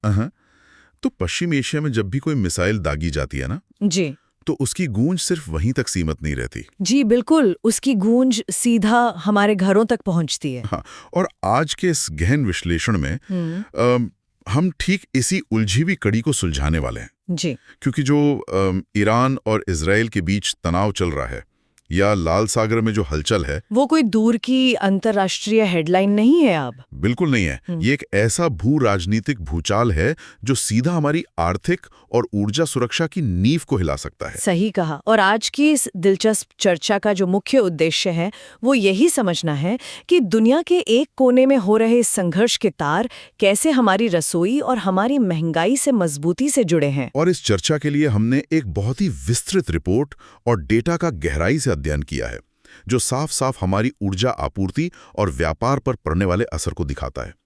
हाँ, तो पश्चिम एशिया में जब भी कोई मिसाइल दागी जाती है ना, जी तो उसकी गूंज सिर्फ वहीं तक सीमित नहीं रहती। जी बिल्कुल, उसकी गूंज सीधा हमारे घरों तक पहुंचती है। हाँ, और आज के इस गहन विश्लेषण में हम ठीक इसी उलझी हुई कड़ी को सुलझाने वाले हैं। जी क्योंकि जो ईरान और इजराइल के बीच तनाव चल रहा है, या लाल सागर में जो हलचल है, वो कोई दूर की अंतर्राष्ट्रीय हेडलाइन नहीं है अब। बिल्कुल नहीं है। ये एक ऐसा भू राजनीतिक भूचाल है जो सीधा हमारी आर्थिक और ऊर्जा सुरक्षा की नींव को हिला सकता है। सही कहा। और आज की इस दिलचस्प चर्चा का जो मुख्य उद्देश्य है वो यही समझना है कि दुनिया के एक कोने में हो रहे इस संघर्ष के तार कैसे हमारी रसोई और हमारी महंगाई से मजबूती से जुड़े हैं। और इस चर्चा के लिए हमने एक बहुत ही विस्तृत रिपोर्ट और डेटा का गहराई से अध्ययन किया है, जो साफ साफ हमारी ऊर्जा आपूर्ति और व्यापार पर पड़ने वाले असर को दिखाता है।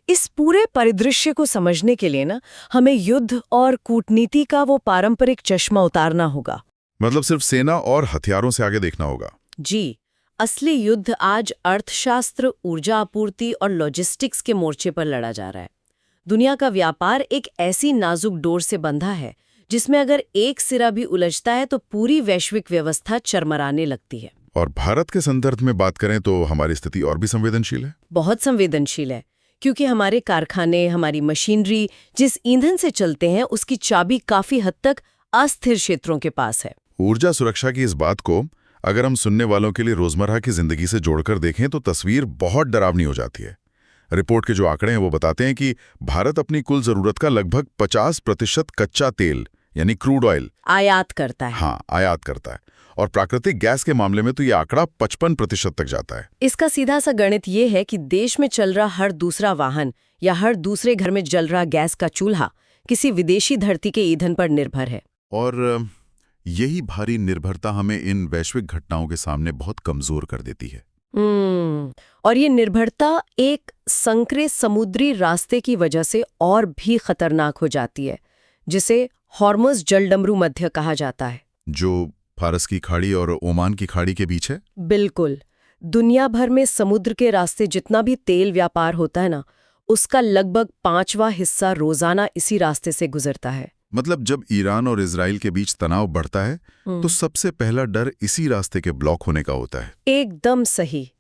इस पूरे परिदृश्य को समझने के लिए ना हमें युद्ध और कूटनीति का वो पारंपरिक चश्मा उतारना होगा। मतलब सिर्फ सेना और हथियारों से आगे देखना होगा। जी, असली युद्ध आज अर्थशास्त्र, ऊर्जा आपूर्ति और लॉजिस्टिक्स के मोर्चे पर लड़ा जा रहा है। दुनिया का व्यापार एक ऐसी नाजुक डोर से बंधा है जिसमें अगर एक सिरा भी उलझता है तो पूरी वैश्विक व्यवस्था चरमराने लगती है। और भारत के संदर्भ में बात करें तो हमारी स्थिति और भी संवेदनशील है। बहुत संवेदनशील है, क्योंकि हमारे कारखाने, हमारी मशीनरी जिस ईंधन से चलते हैं उसकी चाबी काफी हद तक अस्थिर क्षेत्रों के पास है। ऊर्जा सुरक्षा की इस बात को अगर हम सुनने वालों के लिए रोजमर्रा की जिंदगी से जोड़कर देखें तो तस्वीर बहुत डरावनी हो जाती है। रिपोर्ट के जो आंकड़े हैं वो बताते हैं कि भारत अपनी कुल जरूरत का लगभग 50% कच्चा तेल यानी क्रूड ऑयल आयात करता है। हाँ, आयात करता है। और प्राकृतिक गैस के मामले में तो ये आंकड़ा 55% तक जाता है। इसका सीधा सा गणित ये है कि देश में चल रहा हर दूसरा वाहन या हर दूसरे घर में जल रहा गैस का चूल्हा किसी विदेशी धरती के ईंधन पर निर्भर है। और यही भारी निर्भरता हमें इन वैश्विक घटनाओं के सामने बहुत कमजोर कर देती है। और ये निर्भरता एक संकरे समुद्री रास्ते की वजह से और भी खतरनाक हो जाती है, जिसे हॉर्मुज़ जलडमरू मध्य कहा जाता है, जो फारस की खाड़ी और ओमान की खाड़ी के बीच है। बिल्कुल। दुनिया भर में समुद्र के रास्ते जितना भी तेल व्यापार होता है ना, उसका लगभग 5वां हिस्सा रोजाना इसी रास्ते से गुजरता है। मतलब जब ईरान और इजराइल के बीच तनाव बढ़ता है तो सबसे पहला डर इसी रास्ते के ब्लॉक होने का होता है। एकदम सही।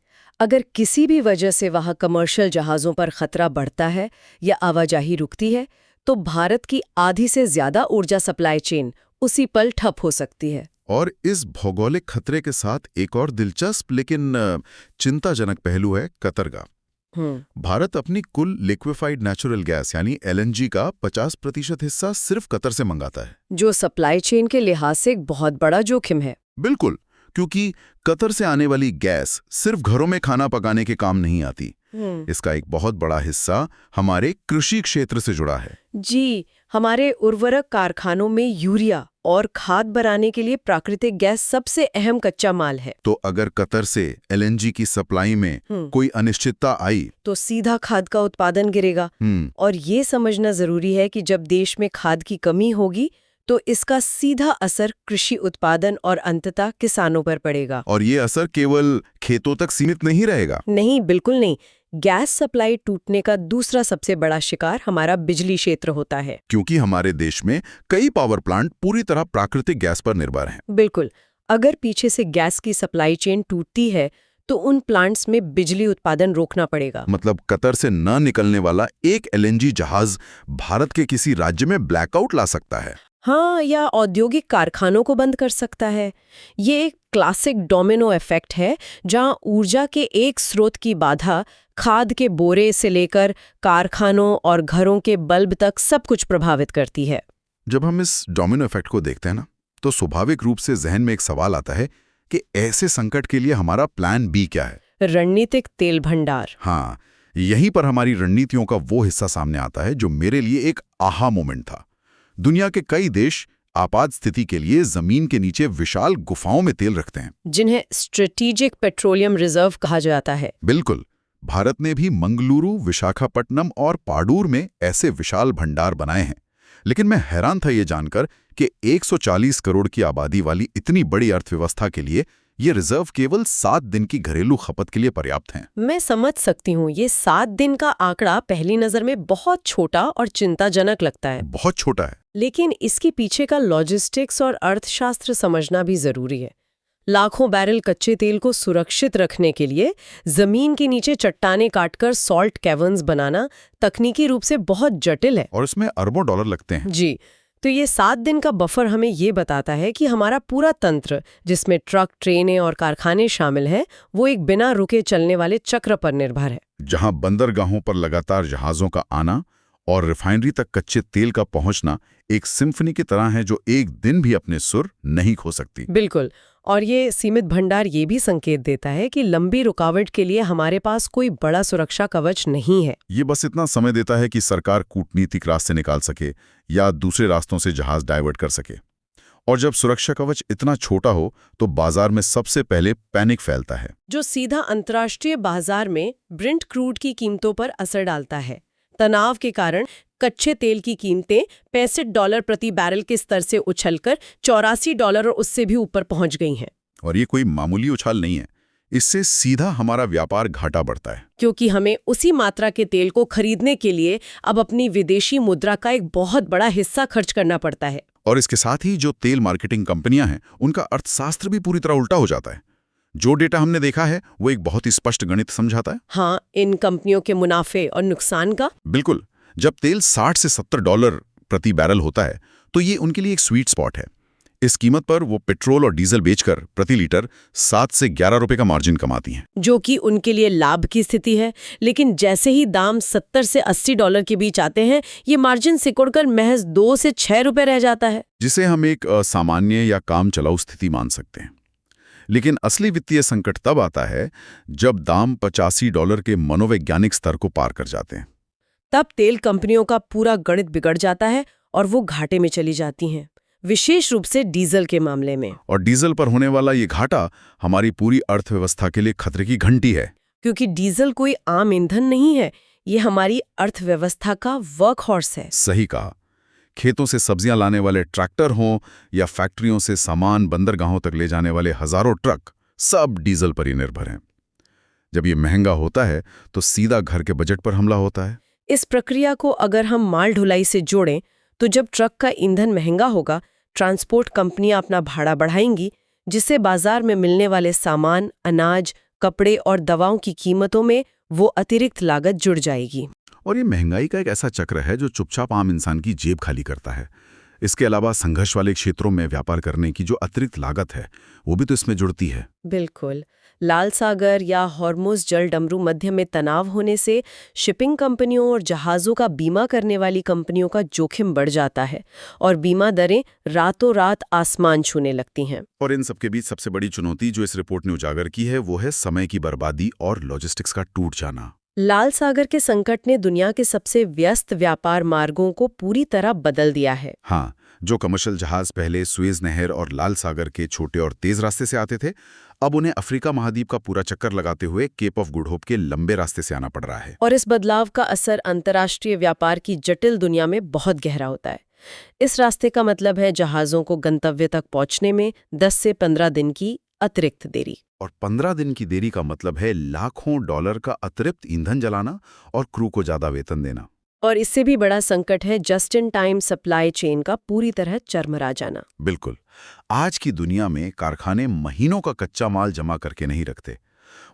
अगर किसी भी वजह से वहां कमर्शियल जहाज़ों पर खतरा बढ़ता है या आवाजाही रुकती है तो भारत की आधी से ज्यादा ऊर्जा सप्लाई चेन उसी पल ठप हो सकती है। और इस भौगोलिक खतरे के साथ एक और दिलचस्प लेकिन चिंताजनक पहलू है कतर का। भारत अपनी कुल लिक्विफाइड नेचुरल गैस यानी एलएनजी का 50% हिस्सा सिर्फ कतर से मंगाता है, जो सप्लाई चेन के लिहाज से एक बहुत बड़ा जोखिम है। बिल्कुल, क्योंकि कतर से आने वाली गैस सिर्फ घरों में खाना पकाने के काम नहीं आती। इसका एक बहुत बड़ा हिस्सा हमारे कृषि क्षेत्र से जुड़ा है। जी, हमारे उर्वरक कारखानों में यूरिया और खाद बनाने के लिए प्राकृतिक गैस सबसे अहम कच्चा माल है। तो अगर कतर से एलएनजी की सप्लाई में कोई अनिश्चितता आई तो सीधा खाद का उत्पादन गिरेगा। और ये समझना जरूरी है कि जब देश में खाद की कमी होगी तो इसका सीधा असर कृषि उत्पादन और अंततः किसानों पर पड़ेगा। और ये असर केवल खेतों तक सीमित नहीं रहेगा। नहीं, बिल्कुल नहीं। गैस सप्लाई टूटने का दूसरा सबसे बड़ा शिकार हमारा बिजली क्षेत्र होता है, क्योंकि हमारे देश में कई पावर प्लांट पूरी तरह प्राकृतिक गैस पर निर्भर हैं। बिल्कुल। अगर पीछे से गैस की सप्लाई चेन टूटती है तो उन प्लांट्स में बिजली उत्पादन रोकना पड़ेगा। मतलब कतर से न निकलने वाला एक एलएनजी जहाज भारत के किसी राज्य में ब्लैकआउट ला सकता है। हाँ, या औद्योगिक कारखानों को बंद कर सकता है। ये एक क्लासिक डोमिनो इफेक्ट है जहां ऊर्जा के एक स्रोत की बाधा खाद के बोरे से लेकर कारखानों और घरों के बल्ब तक सब कुछ प्रभावित करती है। जब हम इस डोमिनो इफेक्ट को देखते हैं ना, तो स्वाभाविक रूप से जहन में एक सवाल आता है कि ऐसे संकट के लिए हमारा प्लान बी क्या है? रणनीतिक तेल भंडार। हाँ, यहीं पर हमारी रणनीतियों का वो हिस्सा सामने आता है जो मेरे लिए एक आहा मोमेंट था। दुनिया के कई देश आपात स्थिति के लिए जमीन के नीचे विशाल गुफाओं में तेल रखते हैं, जिन्हें स्ट्रेटेजिक पेट्रोलियम रिजर्व कहा जाता है। बिल्कुल। भारत ने भी मंगलुरु, विशाखापट्टनम और पाडूर में ऐसे विशाल भंडार बनाए हैं। लेकिन मैं हैरान था ये जानकर कि 140 करोड़ की आबादी वाली इतनी बड़ी अर्थव्यवस्था के लिए ये रिजर्व केवल 7 दिन की घरेलू खपत के लिए पर्याप्त हैं। मैं समझ सकती हूँ, ये 7 दिन का आंकड़ा पहली नजर में बहुत छोटा और चिंताजनक लगता है। बहुत छोटा है। लेकिन इसके पीछे का लॉजिस्टिक्स और अर्थशास्त्र समझना भी जरूरी है। लाखों बैरल कच्चे तेल को सुरक्षित रखने के लिए जमीन के नीचे चट्टाने काटकर सॉल्ट कैवर्न्स बनाना तकनीकी रूप से बहुत जटिल है। और इसमें अरबों डॉलर लगते हैं। जी, तो ये 7 दिन का बफर हमें ये बताता है कि हमारा पूरा तंत्र, जिसमें ट्रक, ट्रेनें और कारखाने शामिल हैं, वो एक बिना रुके चलने वाले चक्र पर निर्भर है। जहां बंदरगाहों पर लगातार जहाजों का आना और रिफाइनरी तक कच्चे तेल का पहुंचना एक सिम्फनी की तरह है जो एक दिन भी अपने सुर नहीं खो सकती। बिल्कुल। और ये सीमित भंडार ये भी संकेत देता है कि लंबी रुकावट के लिए हमारे पास कोई बड़ा सुरक्षा कवच नहीं है। ये बस इतना समय देता है कि सरकार कूटनीतिक रास्ते निकाल सके या दूसरे रास्तों से जहाज डाइवर्ट कर सके। और जब सुरक्षा कवच इतना छोटा हो तो बाजार में सबसे पहले पैनिक फैलता है, जो सीधा अंतर्राष्ट्रीय बाजार में ब्रेंट क्रूड की कीमतों पर असर डालता है। तनाव के कारण कच्चे तेल की कीमतें $65 प्रति बैरल के स्तर से उछलकर $84 और उससे भी ऊपर पहुंच गई हैं। और ये कोई मामूली उछाल नहीं है। इससे सीधा हमारा व्यापार घाटा बढ़ता है, क्योंकि हमें उसी मात्रा के तेल को खरीदने के लिए अब अपनी विदेशी मुद्रा का एक बहुत बड़ा हिस्सा खर्च करना पड़ता है। और इसके साथ ही जो तेल मार्केटिंग कंपनियां हैं उनका अर्थशास्त्र भी पूरी तरह उल्टा हो जाता है। जो डेटा हमने देखा है वो एक बहुत ही स्पष्ट गणित समझाता है। हाँ, इन कंपनियों के मुनाफे और नुकसान का। बिल्कुल। जब तेल $60 से $70 प्रति बैरल होता है तो ये उनके लिए एक स्वीट स्पॉट है। इस कीमत पर वो पेट्रोल और डीजल बेचकर प्रति लीटर 7 से 11 रुपए का मार्जिन कमाती हैं, जो कि उनके लिए लाभ की स्थिति है। लेकिन जैसे ही दाम $70 से $80 के बीच आते हैं, ये मार्जिन सिकुड़कर महज 2 से 6 रुपए रह जाता है, जिसे हम एक असामान्य या काम चलाऊ स्थिति मान सकते हैं। लेकिन असली वित्तीय संकट तब आता है जब दाम $85 के मनोवैज्ञानिक स्तर को पार कर जाते हैं। तब तेल कंपनियों का पूरा गणित बिगड़ जाता है और वो घाटे में चली जाती हैं, विशेष रूप से डीजल के मामले में। और डीजल पर होने वाला ये घाटा हमारी पूरी अर्थव्यवस्था के लिए खतरे की घंटी है। क्योंकि डीजल कोई आम ईंधन नहीं है, ये हमारी अर्थव्यवस्था का वर्कहॉर्स है। सही कहा। खेतों से सब्जियां लाने वाले ट्रैक्टर हों या फैक्ट्रियों से सामान बंदरगाहों तक ले जाने वाले हजारों ट्रक, सब डीजल पर ही निर्भर हैं। जब ये महंगा होता है तो सीधा घर के बजट पर हमला होता है। इस प्रक्रिया को अगर हम माल ढुलाई से जोड़ें तो जब ट्रक का ईंधन महंगा होगा, ट्रांसपोर्ट कंपनियां अपना भाड़ा बढ़ाएंगी, जिससे बाजार में मिलने वाले सामान, अनाज, कपड़े और दवाओं की कीमतों में वो अतिरिक्त लागत जुड़ जाएगी। और ये महंगाई का एक ऐसा चक्र है जो चुपचाप आम इंसान की जेब खाली करता है। इसके अलावा संघर्ष वाले क्षेत्रों में व्यापार करने की जो अतिरिक्त लागत है वो भी तो इसमें जुड़ती है। बिल्कुल। लाल सागर या हॉर्मुज़ जल डमरू मध्य में तनाव होने से शिपिंग कंपनियों और जहाज़ों का बीमा करने वाली कंपनियों का जोखिम बढ़ जाता है और बीमा दरें रातों रात आसमान छूने लगती हैं। और इन सबके बीच सबसे बड़ी चुनौती जो इस रिपोर्ट ने उजागर की है वो है समय की बर्बादी और लॉजिस्टिक्स का टूट जाना। लाल सागर के संकट ने दुनिया के सबसे व्यस्त व्यापार मार्गों को पूरी तरह बदल दिया है। हाँ, जो कमर्शियल जहाज पहले सुएज नहर और लाल सागर के छोटे और तेज रास्ते से आते थे, अब उन्हें अफ्रीका महाद्वीप का पूरा चक्कर लगाते हुए केप ऑफ गुड होप के लंबे रास्ते से आना पड़ रहा है। और इस बदलाव का असर अंतर्राष्ट्रीय व्यापार की जटिल दुनिया में बहुत गहरा होता है। इस रास्ते का मतलब है जहाज़ों को गंतव्य तक पहुंचने में 10 से 15 दिन की अतिरिक्त देरी। और 15 दिन की देरी का मतलब है लाखों डॉलर का अतिरिक्त ईंधन जलाना और क्रू को ज्यादा वेतन देना। और इससे भी बड़ा संकट है just in time supply chain का पूरी तरह चरमरा जाना। बिल्कुल। आज की दुनिया में कारखाने महीनों का कच्चा माल जमा करके नहीं रखते।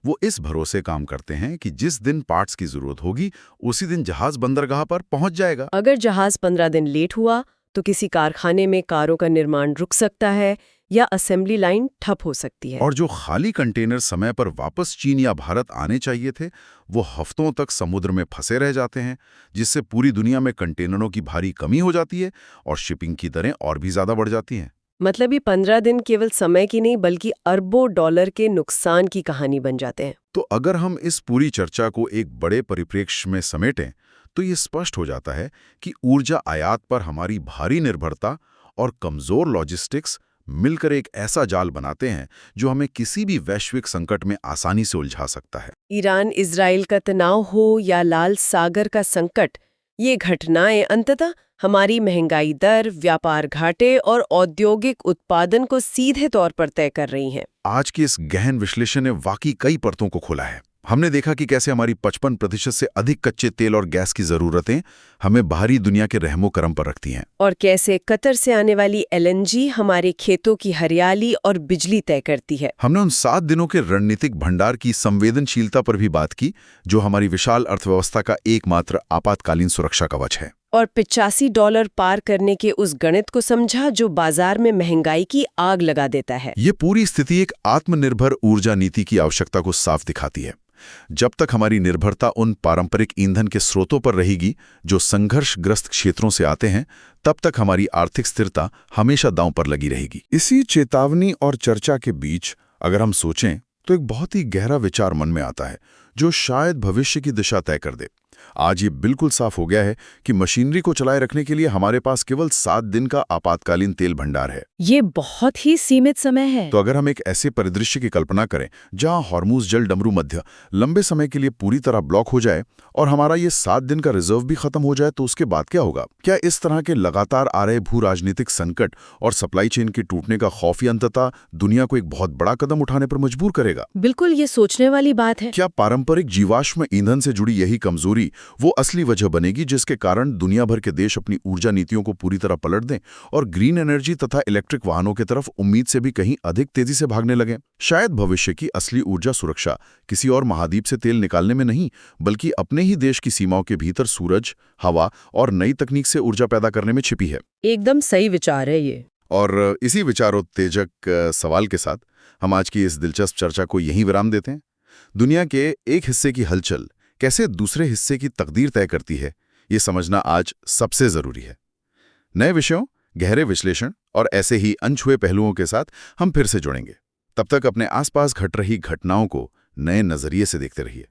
वो इस भरोसे काम करते हैं कि जिस दिन पार्ट्स की जरूरत होगी उसी दिन जहाज बंदरगाह पर पहुंच जाएगा। अगर जहाज 15 दिन लेट हुआ तो किसी कारखाने में कारों का निर्माण रुक सकता है या असेंबली लाइन ठप हो सकती है। और जो खाली कंटेनर समय पर वापस चीन या भारत आने चाहिए थे वो हफ्तों तक समुद्र में फंसे रह जाते हैं, जिससे पूरी दुनिया में कंटेनरों की भारी कमी हो जाती है और शिपिंग की दरें और भी ज्यादा बढ़ जाती हैं। मतलब ये 15 दिन केवल समय की नहीं बल्कि अरबों डॉलर के नुकसान की कहानी बन जाते हैं। तो अगर हम इस पूरी चर्चा को एक बड़े परिप्रेक्ष्य में समेटें तो ये स्पष्ट हो जाता है कि ऊर्जा आयात पर हमारी भारी निर्भरता और कमजोर लॉजिस्टिक्स मिलकर एक ऐसा जाल बनाते हैं जो हमें किसी भी वैश्विक संकट में आसानी से उलझा सकता है। ईरान इजराइल का तनाव हो या लाल सागर का संकट, ये घटनाएं अंततः हमारी महंगाई दर, व्यापार घाटे और औद्योगिक उत्पादन को सीधे तौर पर तय कर रही हैं। आज के इस गहन विश्लेषण ने वाकई कई परतों को खोला है। हमने देखा कि कैसे हमारी 55% से अधिक कच्चे तेल और गैस की जरूरतें हमें बाहरी दुनिया के रहमो करम पर रखती हैं, और कैसे कतर से आने वाली LNG हमारे खेतों की हरियाली और बिजली तय करती है। हमने उन 7 दिनों के रणनीतिक भंडार की संवेदनशीलता पर भी बात की, जो हमारी विशाल अर्थव्यवस्था का एकमात्र आपातकालीन सुरक्षा कवच है। और $85 पार करने के उस गणित को समझा जो बाजार में महंगाई की आग लगा देता है। ये पूरी स्थिति एक आत्मनिर्भर ऊर्जा नीति की आवश्यकता को साफ दिखाती है। जब तक हमारी निर्भरता उन पारंपरिक ईंधन के स्रोतों पर रहेगी जो संघर्षग्रस्त क्षेत्रों से आते हैं, तब तक हमारी आर्थिक स्थिरता हमेशा दांव पर लगी रहेगी। इसी चेतावनी और चर्चा के बीच अगर हम सोचें तो एक बहुत ही गहरा विचार मन में आता है, जो शायद भविष्य की दिशा तय कर दे। आज ये बिल्कुल साफ हो गया है कि मशीनरी को चलाए रखने के लिए हमारे पास केवल 7 दिन का आपातकालीन तेल भंडार है। ये बहुत ही सीमित समय है। तो अगर हम एक ऐसे परिदृश्य की कल्पना करें जहां हॉर्मुज जल डमरू मध्य लंबे समय के लिए पूरी तरह ब्लॉक हो जाए और हमारा ये 7 दिन का रिजर्व भी खत्म हो जाए, तो उसके बाद क्या होगा? क्या इस तरह के लगातार आ रहे भू राजनीतिक संकट और सप्लाई चेन के टूटने का खौफ ही अंततः दुनिया को एक बहुत बड़ा कदम उठाने पर मजबूर करेगा? बिल्कुल, ये सोचने वाली बात है। क्या पारंपरिक जीवाश्म ईंधन से जुड़ी यही कमजोरी वो असली वजह बनेगी जिसके कारण दुनिया भर के देश अपनी ऊर्जा नीतियों को पूरी तरह पलट दें और ग्रीन एनर्जी तथा इलेक्ट्रिक वाहनों की तरफ उम्मीद से भी कहीं अधिक तेजी से भागने लगें? शायद भविष्य की असली ऊर्जा सुरक्षा किसी और महाद्वीप से तेल निकालने में नहीं, बल्कि अपने ही देश की सीमाओं के भीतर सूरज, हवा और नई तकनीक से ऊर्जा पैदा करने में छिपी है। एकदम सही विचार है ये। और इसी विचारोत्तेजक सवाल के साथ हम आज की इस दिलचस्प चर्चा को यहीं विराम देते हैं। दुनिया के एक हिस्से की हलचल कैसे दूसरे हिस्से की तकदीर तय करती है, ये समझना आज सबसे जरूरी है। नए विषयों, गहरे विश्लेषण और ऐसे ही अनछुए पहलुओं के साथ हम फिर से जुड़ेंगे। तब तक अपने आसपास घट रही घटनाओं को नए नजरिए से देखते रहिए।